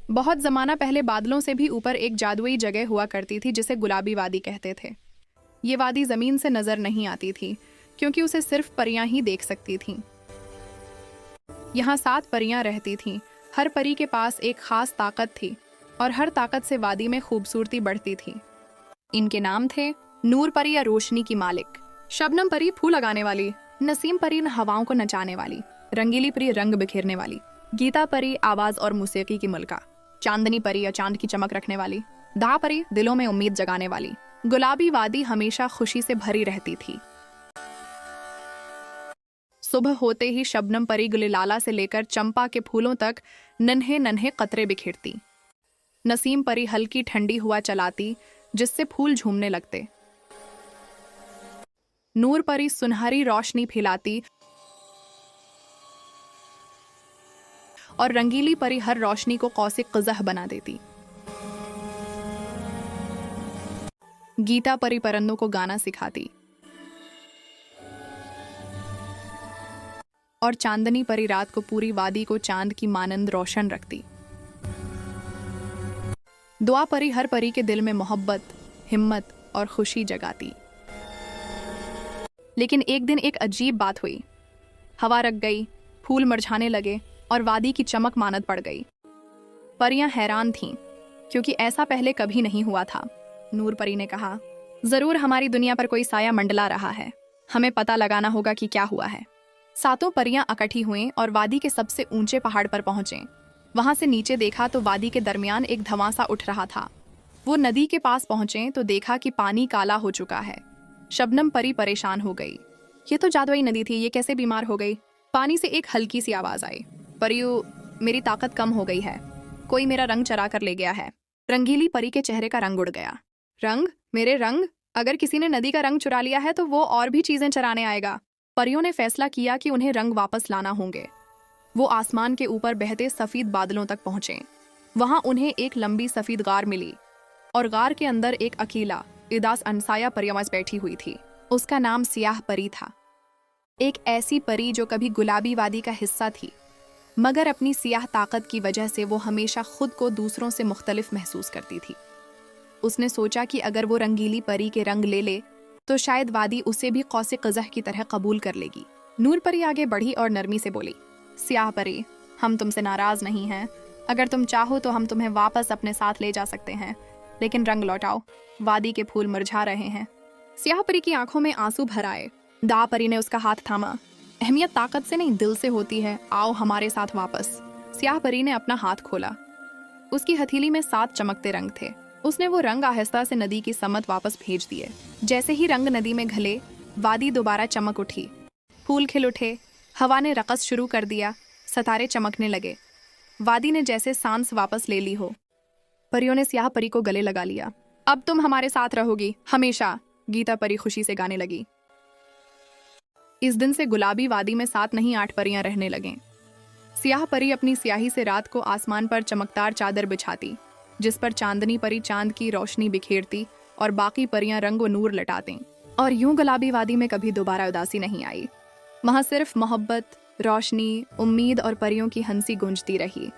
बहुत जमाना पहले बादलों से भी ऊपर एक जादुई जगह हुआ करती थी जिसे गुलाबी वादी कहते थे। ये वादी जमीन से नजर नहीं आती थी क्योंकि उसे सिर्फ परियां ही देख सकती थीं। यहाँ 7 परियां रहती थीं। हर परी के पास एक खास ताकत थी और हर ताकत से वादी में खूबसूरती बढ़ती थी। इनके नाम थे नूर परी या रोशनी की मालिक, शबनम परी फूल लगाने वाली, नसीम परी हवाओं को नचाने वाली, रंगीली परी रंग बिखेरने वाली, गीता परी आवाज और मौसीकी की मलका, चांदनी परी या चांद की चमक रखने वाली, दा परी दिलों में उम्मीद जगाने वाली। गुलाबी वादी हमेशा खुशी से भरी रहती थी। सुबह होते ही शबनम परी गुलिलाला से लेकर चंपा के फूलों तक नन्हे नन्हे कतरे बिखेरती। नसीम परी हल्की ठंडी हवा चलाती जिससे फूल झूमने लगते। नूर परी सुनहरी रोशनी फैलाती और रंगीली परी हर रोशनी को कौसे क़ज़ह बना देती। गीता परी परिंदों को गाना सिखाती और चांदनी परी रात को पूरी वादी को चांद की मानंद रोशन रखती। दुआ परी हर परी के दिल में मोहब्बत, हिम्मत और खुशी जगाती। लेकिन एक दिन एक अजीब बात हुई। हवा रख गई, फूल मुरझाने लगे और वादी की चमक मानद पड़ गई। परियां हैरान थीं क्योंकि ऐसा पहले कभी नहीं हुआ था। नूर परी ने कहा, जरूर हमारी दुनिया पर कोई साया मंडला रहा है, हमें पता लगाना होगा कि क्या हुआ है। 7 परियां इकट्ठी हुईं और वादी के सबसे ऊंचे पहाड़ पर पहुंचे। वहां से नीचे देखा तो वादी के दरमियान एक धंवासा उठ रहा था। वो नदी के पास पहुंचे तो देखा कि पानी काला हो चुका है। शबनम परी परेशान हो गई। ये तो जादुई नदी थी, ये कैसे बीमार हो गई? पानी से एक हल्की सी आवाज आई, परियों, मेरी ताकत कम हो गई है, कोई मेरा रंग चरा कर ले गया है। रंगीली परी के चेहरे का रंग उड़ गया। रंग? मेरे रंग? अगर किसी ने नदी का रंग चुरा लिया है तो वो और भी चीजें चराने आएगा। परियों ने फैसला किया कि उन्हें रंग वापस लाना होंगे। वो आसमान के ऊपर बहते सफेद बादलों तक पहुंचे। वहां उन्हें एक लंबी सफेद गार मिली और गार के अंदर एक अकेला इदास अनसाया परियमस बैठी हुई थी। उसका नाम सियाह परी था। एक ऐसी परी जो कभी गुलाबी वादी का हिस्सा थी, मगर अपनी सियाह ताकत की वजह से वो हमेशा खुद को दूसरों से मुख्तलिफ महसूस करती थी। उसने सोचा कि अगर वो रंगीली परी के रंग ले ले तो शायद वादी उसे भी कौसे क़ज़ह की तरह कबूल कर लेगी। नूर परी आगे बढ़ी और नरमी से बोली, सियाह परी, हम तुमसे नाराज नहीं हैं। अगर तुम चाहो तो हम तुम्हें वापस अपने साथ ले जा सकते हैं, लेकिन रंग लौटाओ, वादी के फूल मुरझा रहे हैं। सियाह परी की आंखों में आंसू भर आए। दा परी ने उसका हाथ थामा। अहमियत ताकत से नहीं, दिल से होती है, आओ हमारे साथ वापस। सियाह परी ने अपना हाथ खोला। उसकी हथेली में 7 चमकते रंग थे। उसने वो रंग आहिस्ता से नदी की समत वापस भेज दिए। जैसे ही रंग नदी में घले, वादी दोबारा चमक उठी। फूल खिल उठे, हवा ने रक़स शुरू कर दिया, सितारे चमकने लगे। वादी ने जैसे सांस वापस ले ली हो। परियों ने सियाह परी को गले लगा लिया। अब तुम हमारे साथ रहोगी हमेशा, गीता परी खुशी से गाने लगी। इस दिन से गुलाबी वादी में 7 नहीं 8 परियां रहने लगें। सियाह परी अपनी स्याही से रात को आसमान पर चमकदार चादर बिछाती, जिस पर चांदनी परी चांद की रोशनी बिखेरती और बाकी परियां रंग व नूर लटाती। और यूं गुलाबी वादी में कभी दोबारा उदासी नहीं आई। वहां सिर्फ मोहब्बत, रोशनी, उम्मीद और परियों की हंसी गूंजती रही।